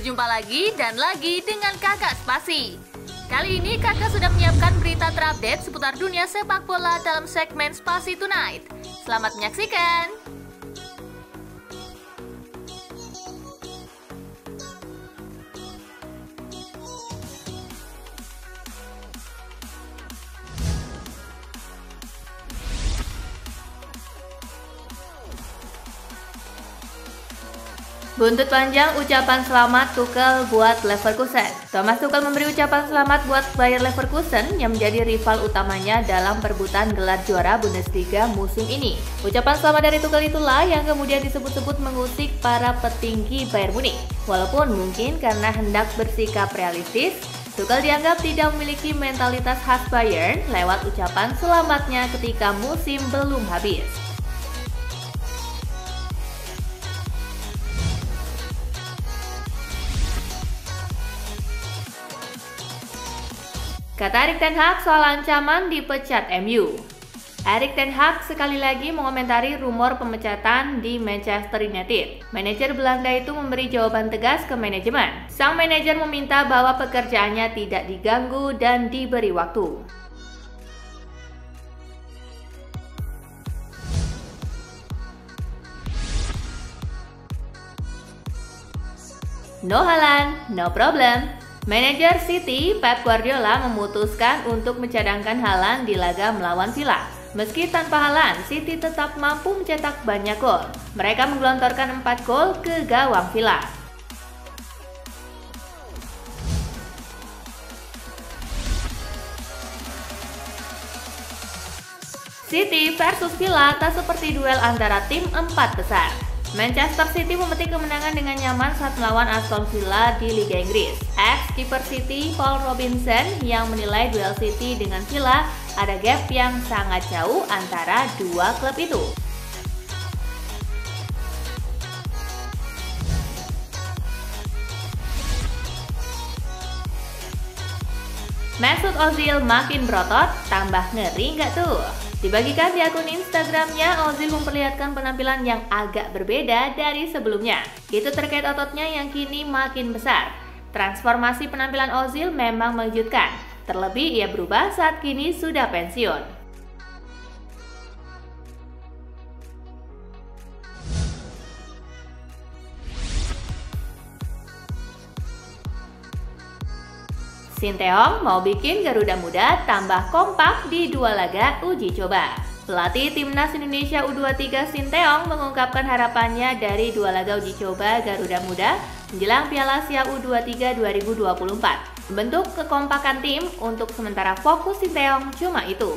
Berjumpa lagi dan lagi dengan Kakak Spasi. Kali ini Kakak sudah menyiapkan berita terupdate seputar dunia sepak bola dalam segmen Spasi Tonight. Selamat menyaksikan. Buntut panjang ucapan selamat Tuchel buat Leverkusen. Thomas Tuchel memberi ucapan selamat buat Bayer Leverkusen yang menjadi rival utamanya dalam perebutan gelar juara Bundesliga musim ini. Ucapan selamat dari Tuchel itulah yang kemudian disebut-sebut mengusik para petinggi Bayern Munich. Walaupun mungkin karena hendak bersikap realistis, Tuchel dianggap tidak memiliki mentalitas khas Bayern lewat ucapan selamatnya ketika musim belum habis. Kata Erik ten Hag soal ancaman dipecat MU. Erik ten Hag sekali lagi mengomentari rumor pemecatan di Manchester United. Manajer Belanda itu memberi jawaban tegas ke manajemen. Sang manajer meminta bahwa pekerjaannya tidak diganggu dan diberi waktu. No Haaland, no problem. Manajer City, Pep Guardiola memutuskan untuk mencadangkan Haaland di laga melawan Villa. Meski tanpa Haaland, City tetap mampu mencetak banyak gol. Mereka menggelontorkan 4 gol ke gawang Villa. City versus Villa tak seperti duel antara tim 4 besar. Manchester City memetik kemenangan dengan nyaman saat melawan Aston Villa di Liga Inggris. Ex-kiper City, Paul Robinson, yang menilai duel City dengan Villa ada gap yang sangat jauh antara dua klub itu. Mesut Ozil makin berotot, tambah ngeri nggak tuh? Dibagikan di akun Instagramnya, Ozil memperlihatkan penampilan yang agak berbeda dari sebelumnya. Itu terkait ototnya yang kini makin besar. Transformasi penampilan Ozil memang mengejutkan. Terlebih ia berubah saat kini sudah pensiun. Sinteyong mau bikin Garuda Muda tambah kompak di 2 laga uji coba. Pelatih Timnas Indonesia U23 Sinteyong mengungkapkan harapannya dari 2 laga uji coba Garuda Muda menjelang Piala Asia U23 2024. Bentuk kekompakan tim untuk sementara fokus Sinteyong cuma itu.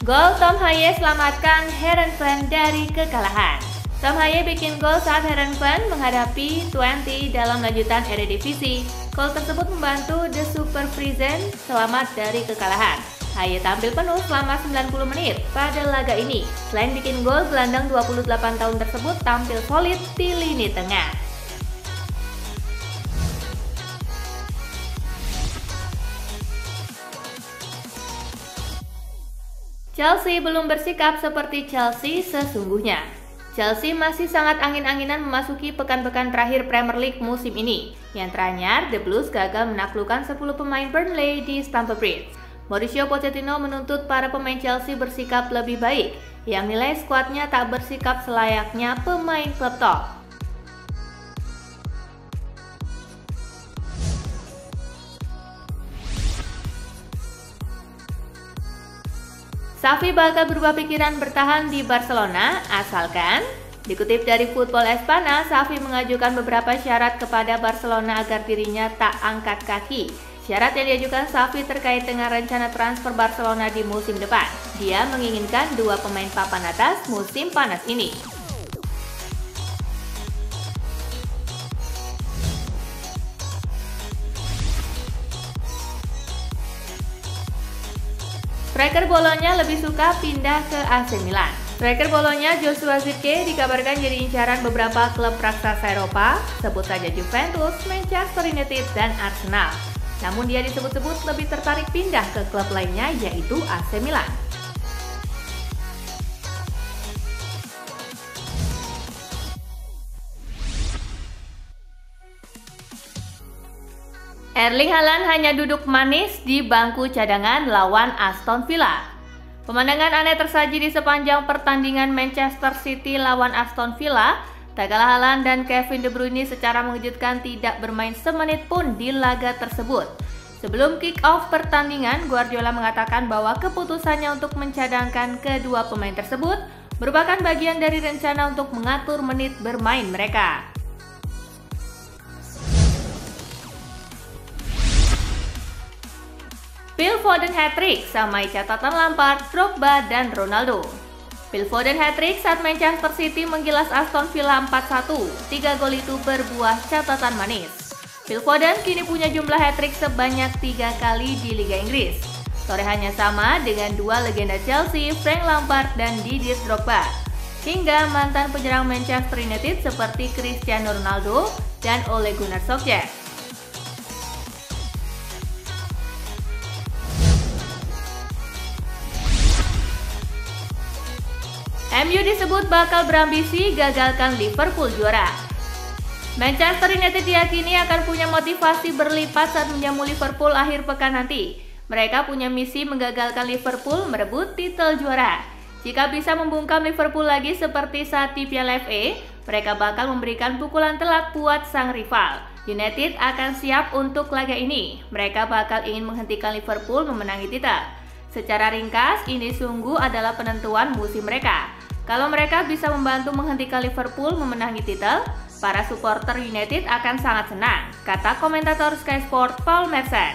Gol Tom Haye selamatkan Heerenveen dari kekalahan. Tom Haye bikin gol saat Heerenveen menghadapi Twente dalam lanjutan Eredivisie. Gol tersebut membantu The Super Friesen selamat dari kekalahan. Haye tampil penuh selama 90 menit pada laga ini. Selain bikin gol, gelandang 28 tahun tersebut tampil solid di lini tengah. Chelsea belum bersikap seperti Chelsea sesungguhnya. Chelsea masih sangat angin-anginan memasuki pekan-pekan terakhir Premier League musim ini. Yang teranyar, The Blues gagal menaklukkan 10 pemain Burnley di Stamford Bridge. Mauricio Pochettino menuntut para pemain Chelsea bersikap lebih baik, yang nilai skuadnya tak bersikap selayaknya pemain klub top. Xavi bakal berubah pikiran bertahan di Barcelona asalkan, dikutip dari Football Espana, Xavi mengajukan beberapa syarat kepada Barcelona agar dirinya tak angkat kaki. Syarat yang diajukan Xavi terkait dengan rencana transfer Barcelona di musim depan. Dia menginginkan 2 pemain papan atas musim panas ini. Striker Bolonya lebih suka pindah ke AC Milan. Striker Bolonya Joshua Zirkzee dikabarkan jadi incaran beberapa klub raksasa Eropa, sebut saja Juventus, Manchester United, dan Arsenal. Namun dia disebut-sebut lebih tertarik pindah ke klub lainnya, yaitu AC Milan. Erling Haaland hanya duduk manis di bangku cadangan lawan Aston Villa. Pemandangan aneh tersaji di sepanjang pertandingan Manchester City lawan Aston Villa. Tak kalah Haaland dan Kevin De Bruyne secara mengejutkan tidak bermain semenit pun di laga tersebut. Sebelum kick-off pertandingan, Guardiola mengatakan bahwa keputusannya untuk mencadangkan kedua pemain tersebut merupakan bagian dari rencana untuk mengatur menit bermain mereka. Phil Foden hat-trick samai catatan Lampard, Drogba, dan Ronaldo. Phil Foden hat-trick saat Manchester City menggilas Aston Villa 4-1. 3 gol itu berbuah catatan manis. Phil Foden kini punya jumlah hat-trick sebanyak 3 kali di Liga Inggris. Torehannya sama dengan dua legenda Chelsea, Frank Lampard dan Didier Drogba. Hingga mantan penyerang Manchester United seperti Cristiano Ronaldo dan Ole Gunnar Solskjaer. MU disebut bakal berambisi gagalkan Liverpool juara. Manchester United diyakini akan punya motivasi berlipat saat menjamu Liverpool akhir pekan nanti. Mereka punya misi menggagalkan Liverpool merebut titel juara. Jika bisa membungkam Liverpool lagi seperti saat di Piala FA, mereka bakal memberikan pukulan telak buat sang rival. United akan siap untuk laga ini. Mereka bakal ingin menghentikan Liverpool memenangi titel. Secara ringkas, ini sungguh adalah penentuan musim mereka. Kalau mereka bisa membantu menghentikan Liverpool memenangi titel, para supporter United akan sangat senang, kata komentator Sky Sport Paul Merson.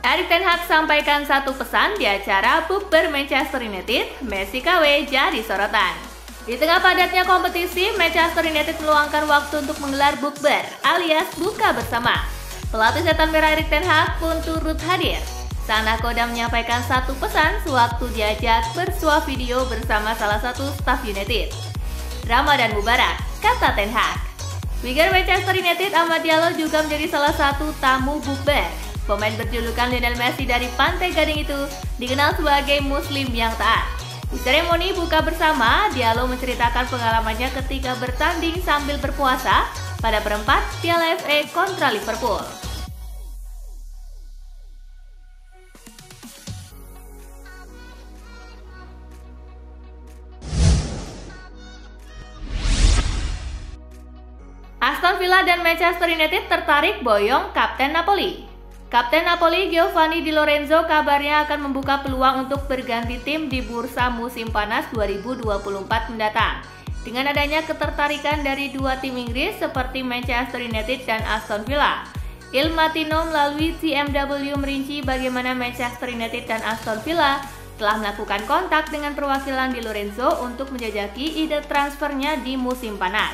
Erik ten Hag sampaikan satu pesan di acara bukber Manchester United, Messi KW jadi sorotan. Di tengah padatnya kompetisi, Manchester United meluangkan waktu untuk menggelar bukber alias buka bersama. Pelatih setan merah Erik ten Hag pun turut hadir. Sang nakoda menyampaikan satu pesan sewaktu diajak bersuah video bersama salah satu staf United. Ramadan Mubarak, kata ten Hag. Winger Manchester United Amad Diallo juga menjadi salah satu tamu bukber. Pemain berjulukan Lionel Messi dari Pantai Gading itu dikenal sebagai Muslim yang taat. Di seremoni buka bersama, Diallo menceritakan pengalamannya ketika bertanding sambil berpuasa pada perempat Piala FA kontra Liverpool. Aston Villa dan Manchester United tertarik boyong Kapten Napoli. Kapten Napoli Giovanni Di Lorenzo kabarnya akan membuka peluang untuk berganti tim di bursa musim panas 2024 mendatang. Dengan adanya ketertarikan dari dua tim Inggris seperti Manchester United dan Aston Villa, Il Mattino melalui CMW merinci bagaimana Manchester United dan Aston Villa telah melakukan kontak dengan perwakilan Di Lorenzo untuk menjajaki ide transfernya di musim panas.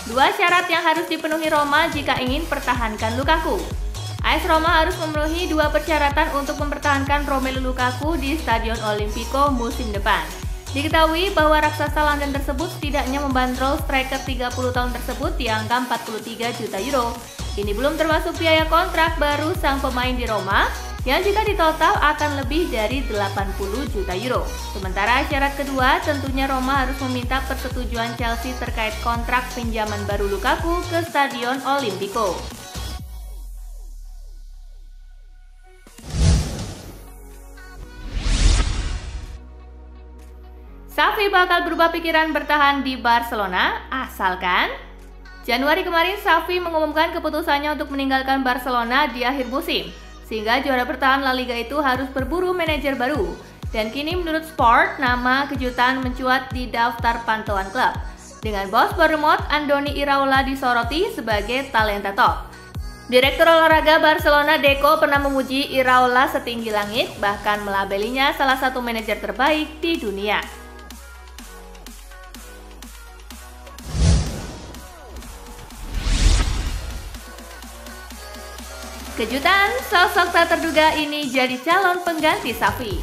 Dua syarat yang harus dipenuhi Roma jika ingin pertahankan Lukaku. AS Roma harus memenuhi dua persyaratan untuk mempertahankan Romelu Lukaku di Stadion Olimpico musim depan. Diketahui bahwa raksasa London tersebut setidaknya membandrol striker 30 tahun tersebut di angka 43 juta euro. Ini belum termasuk biaya kontrak baru sang pemain di Roma yang jika ditotal akan lebih dari 80 juta euro. Sementara syarat kedua, tentunya Roma harus meminta persetujuan Chelsea terkait kontrak pinjaman baru Lukaku ke Stadion Olimpico. Xavi bakal berubah pikiran bertahan di Barcelona, asalkan Januari kemarin Xavi mengumumkan keputusannya untuk meninggalkan Barcelona di akhir musim, sehingga juara bertahan La Liga itu harus berburu manajer baru. Dan kini menurut Sport, nama kejutan mencuat di daftar pantauan klub, dengan bos Bournemouth Andoni Iraola disoroti sebagai talenta top. Direktur olahraga Barcelona Deco pernah memuji Iraola setinggi langit, bahkan melabelinya salah satu manajer terbaik di dunia. Kejutan, sosok tak terduga ini jadi calon pengganti Xavi.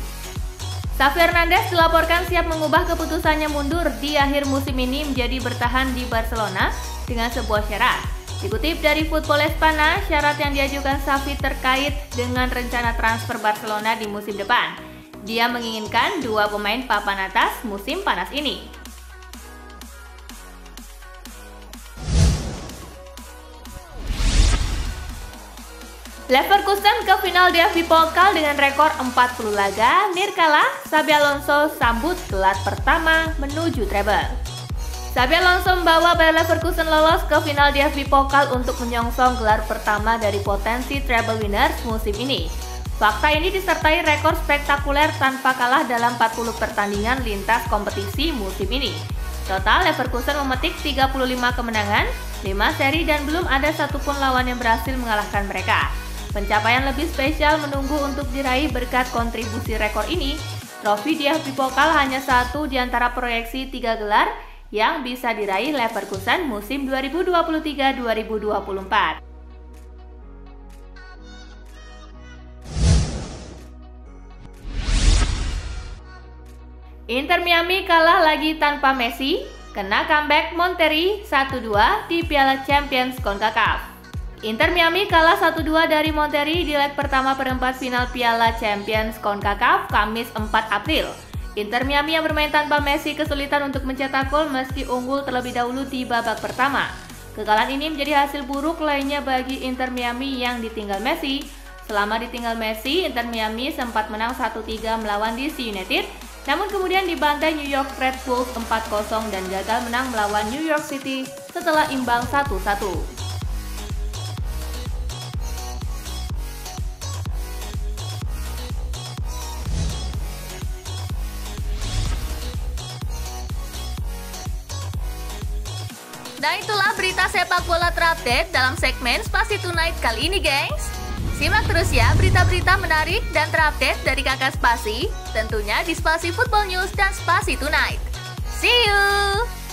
Xavi Hernandez dilaporkan siap mengubah keputusannya mundur di akhir musim ini menjadi bertahan di Barcelona dengan sebuah syarat. Dikutip dari Football Espana, syarat yang diajukan Xavi terkait dengan rencana transfer Barcelona di musim depan. Dia menginginkan 2 pemain papan atas musim panas ini. Leverkusen ke final DFB Pokal dengan rekor 40 laga, nirkala Xabi Alonso sambut gelar pertama menuju treble. Xabi Alonso membawa Bayer Leverkusen lolos ke final DFB Pokal untuk menyongsong gelar pertama dari potensi treble winners musim ini. Fakta ini disertai rekor spektakuler tanpa kalah dalam 40 pertandingan lintas kompetisi musim ini. Total Leverkusen memetik 35 kemenangan, 5 seri dan belum ada satupun lawan yang berhasil mengalahkan mereka. Pencapaian lebih spesial menunggu untuk diraih berkat kontribusi rekor ini. Trofi DFB Pokal hanya satu di antara proyeksi 3 gelar yang bisa diraih Leverkusen musim 2023-2024. Inter Miami kalah lagi tanpa Messi, kena comeback Monterrey 1-2 di Piala Champions CONCACAF. Inter Miami kalah 1-2 dari Monterrey di leg pertama perempat final Piala Champions CONCACAF Kamis 4 April. Inter Miami yang bermain tanpa Messi kesulitan untuk mencetak gol meski unggul terlebih dahulu di babak pertama. Kekalahan ini menjadi hasil buruk lainnya bagi Inter Miami yang ditinggal Messi. Selama ditinggal Messi, Inter Miami sempat menang 1-3 melawan DC United, namun kemudian dibantai New York Red Bulls 4-0 dan gagal menang melawan New York City setelah imbang 1-1. Nah itulah berita sepak bola terupdate dalam segmen Spasi Tonight kali ini gengs. Simak terus ya berita-berita menarik dan terupdate dari kakak Spasi, tentunya di Spasi Football News dan Spasi Tonight. See you!